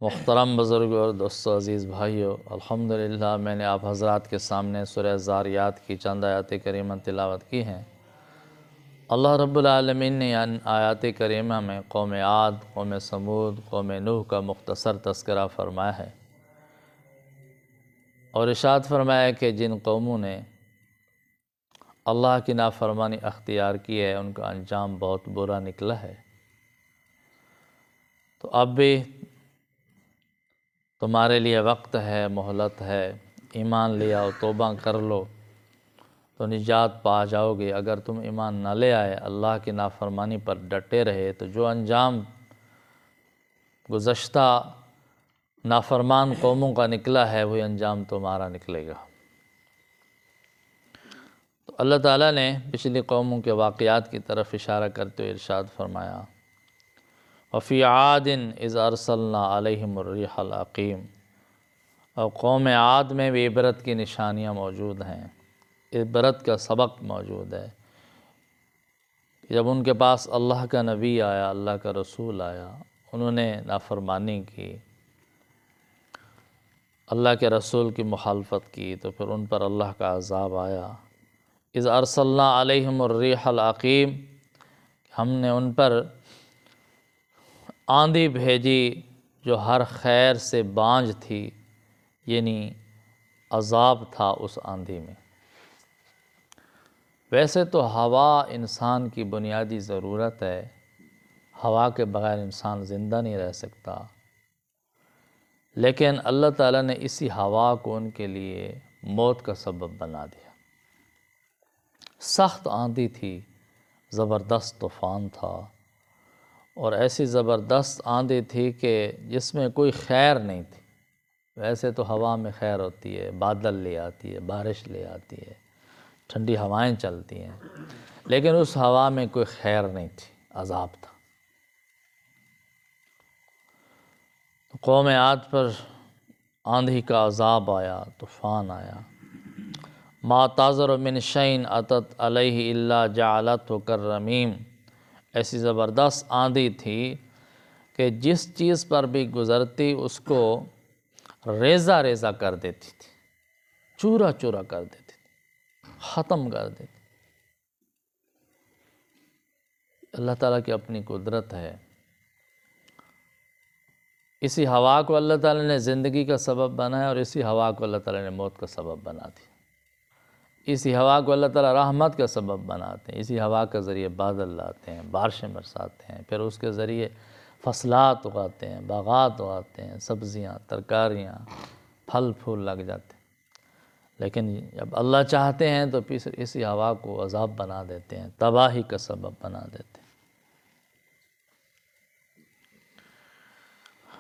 محترم بزرگ اور دوستو عزیز بھائیو، الحمدللہ میں نے آپ حضرات کے سامنے سورہ زاریات کی چند آیات کریمہ تلاوت کی ہیں۔ اللہ رب العالمین نے ان آیات کریمہ میں قوم عاد، قوم سمود، قوم نوح کا مختصر تذکرہ فرمایا ہے اور ارشاد فرمایا ہے کہ جن قوموں نے اللہ کی نافرمانی اختیار کی ہے ان کا انجام بہت برا نکلا ہے۔ تو اب بھی تمہارے لیے وقت ہے، مہلت ہے، ایمان لے آؤ، توبہ کر لو تو نجات پا جاؤ گے۔ اگر تم ایمان نہ لے آئے، اللہ کی نافرمانی پر ڈٹے رہے تو جو انجام گزشتہ نافرمان قوموں کا نکلا ہے وہی انجام تمہارا نکلے گا۔ تو اللہ تعالیٰ نے پچھلی قوموں کے واقعات کی طرف اشارہ کرتے ہوئے ارشاد فرمایا، وَفِي عَادٍ إِذْ أَرْسَلْنَا عَلَيْهِمُ الرِّيحَ الْعَقِيمَ، اور قوم عاد میں بھی عبرت کی نشانیاں موجود ہیں، عبرت کا سبق موجود ہے۔ جب ان کے پاس اللہ کا نبی آیا، اللہ کا رسول آیا، انہوں نے نافرمانی کی، اللہ کے رسول کی مخالفت کی تو پھر ان پر اللہ کا عذاب آیا۔ اِذْ أَرْسَلْنَا عَلَيْهِمُ الرِّيحَ الْعَقِيمَ، ہم نے ان پر آندھی بھیجی جو ہر خیر سے بانجھ تھی، یعنی عذاب تھا اس آندھی میں۔ ویسے تو ہوا انسان کی بنیادی ضرورت ہے، ہوا کے بغیر انسان زندہ نہیں رہ سکتا، لیکن اللہ تعالیٰ نے اسی ہوا کو ان کے لیے موت کا سبب بنا دیا۔ سخت آندھی تھی، زبردست طوفان تھا، اور ایسی زبردست آندھی تھی کہ جس میں کوئی خیر نہیں تھی۔ ویسے تو ہوا میں خیر ہوتی ہے، بادل لے آتی ہے، بارش لے آتی ہے، ٹھنڈی ہوائیں چلتی ہیں، لیکن اس ہوا میں کوئی خیر نہیں تھی، عذاب تھا۔ قوم عاد پر آندھی کا عذاب آیا، طوفان آیا۔ ما تَذَرُ مِنْ شَيْءٍ أَتَتْ عَلَيْهِ إِلَّا جَعَلَتْهُ كَالرَّمِيمِ، ایسی زبردست آندھی تھی کہ جس چیز پر بھی گزرتی اس کو ریزہ ریزہ کر دیتی تھی، چورا چورا کر دیتی تھی، ختم کر دیتی۔ اللہ تعالیٰ کی اپنی قدرت ہے۔ اسی ہوا کو اللہ تعالیٰ نے زندگی کا سبب بنایا اور اسی ہوا کو اللہ تعالیٰ نے موت کا سبب بنا دیا۔ اسی ہوا کو اللہ تعالیٰ رحمت کا سبب بناتے ہیں، اسی ہوا کے ذریعے بادل لاتے ہیں، بارشیں برساتے ہیں، پھر اس کے ذریعے فصلات اگاتے ہیں، باغات اگاتے ہیں، سبزیاں، ترکاریاں، پھل پھول لگ جاتے ہیں۔ لیکن جب اللہ چاہتے ہیں تو پھر اسی ہوا کو عذاب بنا دیتے ہیں، تباہی کا سبب بنا دیتے ہیں۔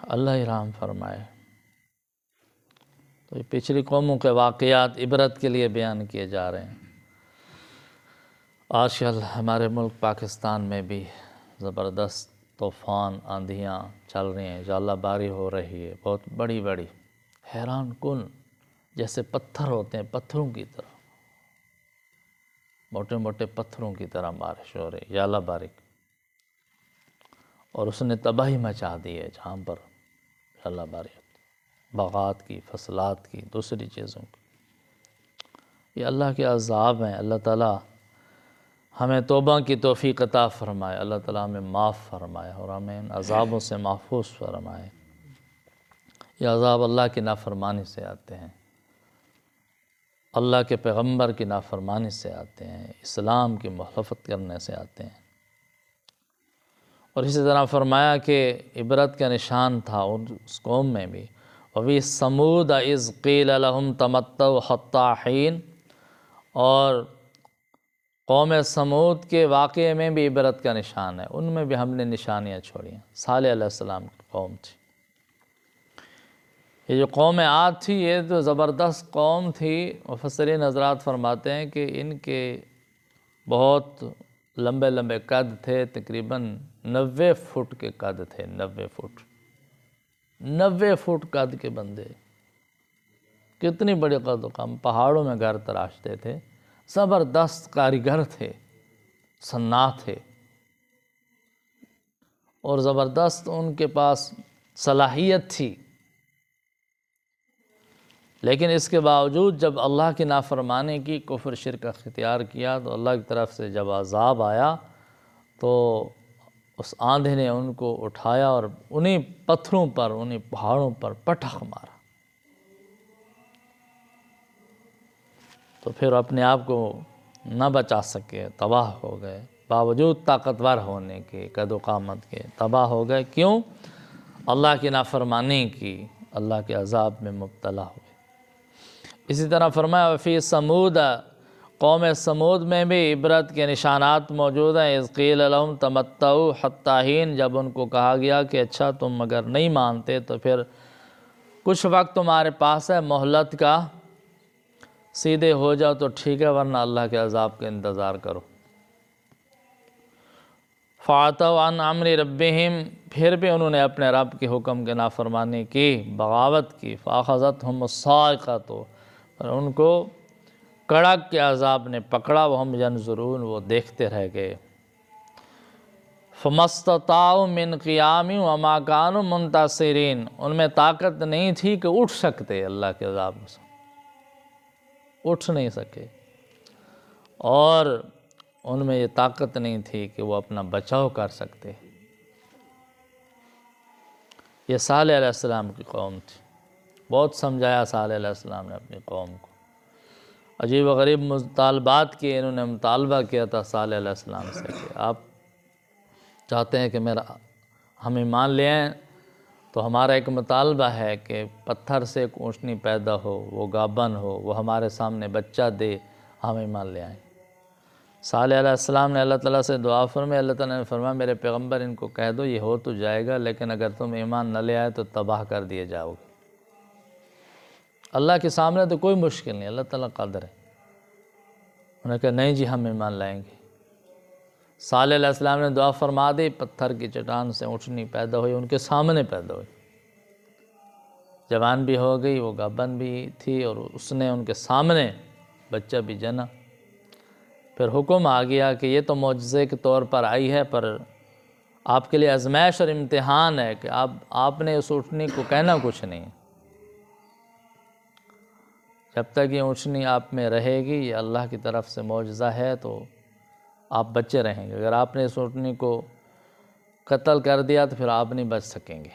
اللہ رحم فرمائے۔ تو یہ پچھلی قوموں کے واقعات عبرت کے لیے بیان کیے جا رہے ہیں۔ آج کل ہمارے ملک پاکستان میں بھی زبردست طوفان، آندھیاں چل رہی ہیں، ژالہ باری ہو رہی ہے، بہت بڑی بڑی، حیران کن، جیسے پتھر ہوتے ہیں، پتھروں کی طرح، موٹے موٹے پتھروں کی طرح بارش ہو رہی، ژالہ باری، اور اس نے تباہی مچا دی ہے جہاں پر ژالہ باری ہوتی، باغات کی، فصلات کی، دوسری چیزوں کی۔ یہ اللہ کے عذاب ہیں۔ اللہ تعالیٰ ہمیں توبہ کی توفیق عطا فرمائے، اللہ تعالیٰ ہمیں معاف فرمائے اور ہمیں ان عذابوں سے محفوظ فرمائے۔ یہ عذاب اللہ کی نافرمانی سے آتے ہیں، اللہ کے پیغمبر کی نافرمانی سے آتے ہیں، اسلام کی مخالفت کرنے سے آتے ہیں۔ اور اسی طرح فرمایا کہ عبرت کا نشان تھا اس قوم میں بھی، وَفِي ثَمُودَ إِذْ قِيلَ لَهُمْ تَمَتَّعُوا حَتَّىٰ حِينٍ، اور قوم سمود کے واقعے میں بھی عبرت کا نشان ہے، ان میں بھی ہم نے نشانیاں چھوڑی ہیں۔ صالح علیہ السلام کی قوم تھی۔ یہ جو قوم عاد تھی یہ تو زبردست قوم تھی۔ مفسرین حضرات فرماتے ہیں کہ ان کے بہت لمبے لمبے قد تھے، تقریباً 90 فٹ کے قد تھے، 90 فٹ، 90 فٹ قد کے بندے، کتنی بڑی قد و قام، پہاڑوں میں گھر تراشتے تھے، زبردست کاریگر تھے، صناع تھے، اور زبردست ان کے پاس صلاحیت تھی، لیکن اس کے باوجود جب اللہ کی نافرمانی کی، کفر شرک اختیار کیا، تو اللہ کی طرف سے جب عذاب آیا تو اس آندھی نے ان کو اٹھایا اور انہیں پتھروں پر، انہیں پہاڑوں پر پٹخ مارا، تو پھر اپنے آپ کو نہ بچا سکے، تباہ ہو گئے، باوجود طاقتور ہونے کے، قد و قامت کے، تباہ ہو گئے۔ کیوں؟ اللہ کی نافرمانی کی، اللہ کے عذاب میں مبتلا ہوئے۔ اسی طرح فرمایا وفی سمود، قوم سمود میں بھی عبرت کے نشانات موجود ہیں۔ اذ قیل لہم تمتعوا حتی حین، جب ان کو کہا گیا کہ اچھا تم اگر نہیں مانتے تو پھر کچھ وقت تمہارے پاس ہے مہلت کا، سیدھے ہو جاؤ تو ٹھیک ہے، ورنہ اللہ کے عذاب کا انتظار کرو۔ فَعَتَوْا عَنْ أَمْرِ رَبِّهِمْ، پھر بھی انہوں نے اپنے رب کے حکم کے نافرمانی کی، بغاوت کی۔ فَأَخَذَتْهُمُ الصَّاعِقَةُ، اور ان کو کڑک کے عذاب نے پکڑا، وَهُمْ يَنظُرُونَ، وہ دیکھتے رہ گئے۔ فَمَا اسْتَطَاعُوا مِنْ قِيَامٍ وَمَا كَانُوا مُنْتَصِرِينَ، ان میں طاقت نہیں تھی کہ اٹھ سکتے اللہ کے عذاب سے، اٹھ نہیں سکے، اور ان میں یہ طاقت نہیں تھی کہ وہ اپنا بچاؤ کر سکتے۔ یہ صالح علیہ السلام کی قوم تھی، بہت سمجھایا صالح علیہ السلام نے اپنی قوم کو، عجیب و غریب مطالبات کیے، انہوں نے مطالبہ کیا تھا صالح علیہ السلام سے کہ آپ چاہتے ہیں کہ ہم ایمان لے آئیں، تو ہمارا ایک مطالبہ ہے کہ پتھر سے ایک اونٹنی پیدا ہو، وہ گابن ہو، وہ ہمارے سامنے بچہ دے، ہم ایمان لے آئیں۔ صالح علیہ السلام نے اللہ تعالیٰ سے دعا فرمائی، اللہ تعالیٰ نے فرمایا میرے پیغمبر ان کو کہہ دو یہ ہو تو جائے گا، لیکن اگر تم ایمان نہ لے آئے تو تباہ کر دیے جاؤ گے۔ اللہ کے سامنے تو کوئی مشکل نہیں، اللہ تعالیٰ قادر ہے۔ انہوں نے کہا نہیں جی ہم ایمان لائیں گے۔ صالح علیہ السلام نے دعا فرما دی، پتھر کی چٹان سے اونٹنی پیدا ہوئی، ان کے سامنے پیدا ہوئی، جوان بھی ہو گئی، وہ گابن بھی تھی، اور اس نے ان کے سامنے بچہ بھی جنا۔ پھر حکم آ گیا کہ یہ تو معجزے کے طور پر آئی ہے، پر آپ کے لیے آزمائش اور امتحان ہے کہ آپ نے اس اونٹنی کو کہنا کچھ نہیں، جب تک یہ اونٹنی آپ میں رہے گی، یہ اللہ کی طرف سے معجزہ ہے، تو آپ بچے رہیں گے۔ اگر آپ نے اس اونٹنی کو قتل کر دیا تو پھر آپ نہیں بچ سکیں گے۔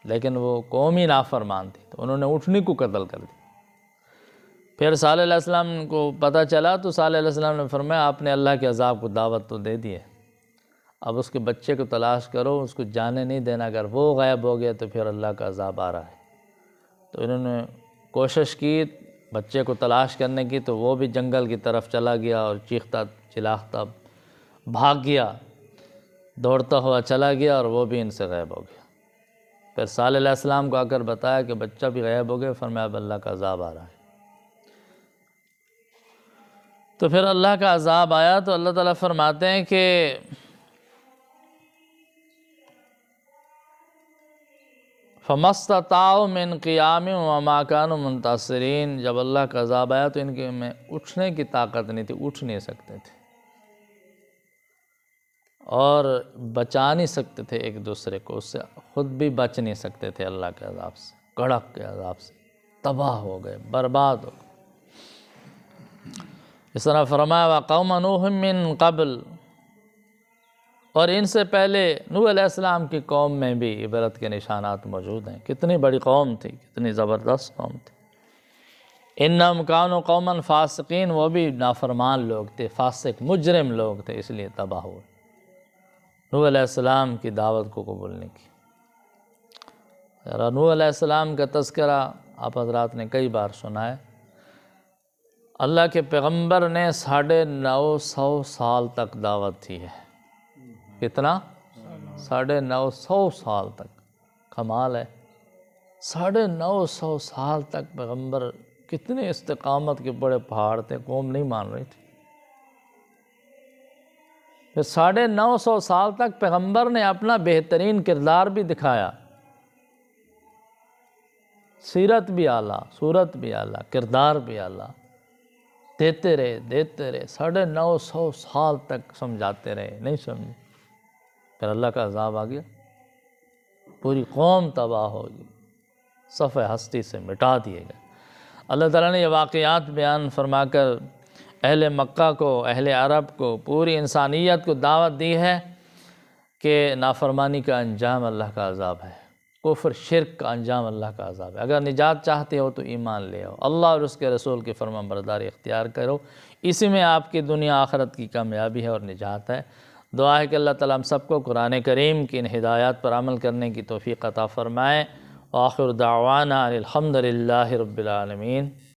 لیکن وہ قومی نافرمان تھی، تو انہوں نے اونٹنی کو قتل کر دیا۔ پھر صالح علیہ السلام کو پتہ چلا تو صالح علیہ السلام نے فرمایا آپ نے اللہ کے عذاب کو دعوت تو دے دی ہے، اب اس کے بچے کو تلاش کرو، اس کو جانے نہیں دینا، اگر وہ غائب ہو گیا تو پھر اللہ کا عذاب آ رہا ہے۔ تو انہوں نے کوشش کی بچے کو تلاش کرنے کی، تو وہ بھی جنگل کی طرف چلا گیا اور چیختا چلاختا بھاگ گیا، دوڑتا ہوا چلا گیا، اور وہ بھی ان سے غائب ہو گیا۔ پھر صالح علیہ السلام کو آ کر بتایا کہ بچہ بھی غائب ہو گیا، فرمایا اب اللہ کا عذاب آ رہا ہے۔ تو پھر اللہ کا عذاب آیا تو اللہ تعالیٰ فرماتے ہیں کہ فَمَا اسْتَطَاعُوا مِنْ قِيَامٍ وَمَا كَانُوا مُنْتَصِرِينَ، جب اللہ کا عذاب آیا تو ان کے میں اٹھنے کی طاقت نہیں تھی، اٹھ نہیں سکتے تھے، اور بچا نہیں سکتے تھے ایک دوسرے کو، اس سے خود بھی بچ نہیں سکتے تھے اللہ کے عذاب سے، کڑک کے عذاب سے، تباہ ہو گئے، برباد ہو گئے۔ اس طرح فرمایا وَقَوْمَ نُوحٍ مِّن قَبْلِ، اور ان سے پہلے نوح علیہ السلام کی قوم میں بھی عبرت کے نشانات موجود ہیں۔ کتنی بڑی قوم تھی، کتنی زبردست قوم تھی۔ اِنَّهُمْ كَانُوا قَوْمًا فَاسِقِينَ، وہ بھی نافرمان لوگ تھے، فاسق مجرم لوگ تھے، اس لیے تباہ ہوئے۔ نوح علیہ السلام کی دعوت کو قبول نہیں کی۔ نوح علیہ السلام کا تذکرہ آپ حضرات نے کئی بار سنا ہے۔ اللہ کے پیغمبر نے 950 سال تک دعوت دی ہے۔ کتنا؟ 950 سال تک، کمال ہے۔ 950 سال تک پیغمبر، کتنے استقامت کے بڑے پہاڑ تھے، قوم نہیں مان رہی تھی۔ پھر 950 سال تک پیغمبر نے اپنا بہترین کردار بھی دکھایا، سیرت بھی اعلیٰ، صورت بھی اعلیٰ، کردار بھی اعلیٰ، دیتے رہے 950 سال تک سمجھاتے رہے، نہیں سمجھے، پھر اللہ کا عذاب آ گیا۔ پوری قوم تباہ ہوگی، صفحہ ہستی سے مٹا دیے گئے۔ اللہ تعالیٰ نے یہ واقعات بیان فرما کر اہل مکہ کو، اہل عرب کو، پوری انسانیت کو دعوت دی ہے کہ نافرمانی کا انجام اللہ کا عذاب ہے، کفر شرک کا انجام اللہ کا عذاب ہے۔ اگر نجات چاہتے ہو تو ایمان لے آؤ، اللہ اور اس کے رسول کی فرمان برداری اختیار کرو، اسی میں آپ کی دنیا آخرت کی کامیابی ہے اور نجات ہے۔ دعا ہے کہ اللہ تعالیٰ ہم سب کو قرآن کریم کی ان ہدایات پر عمل کرنے کی توفیق عطا فرمائے۔ وآخر دعوانا الحمد للہ رب العالمین۔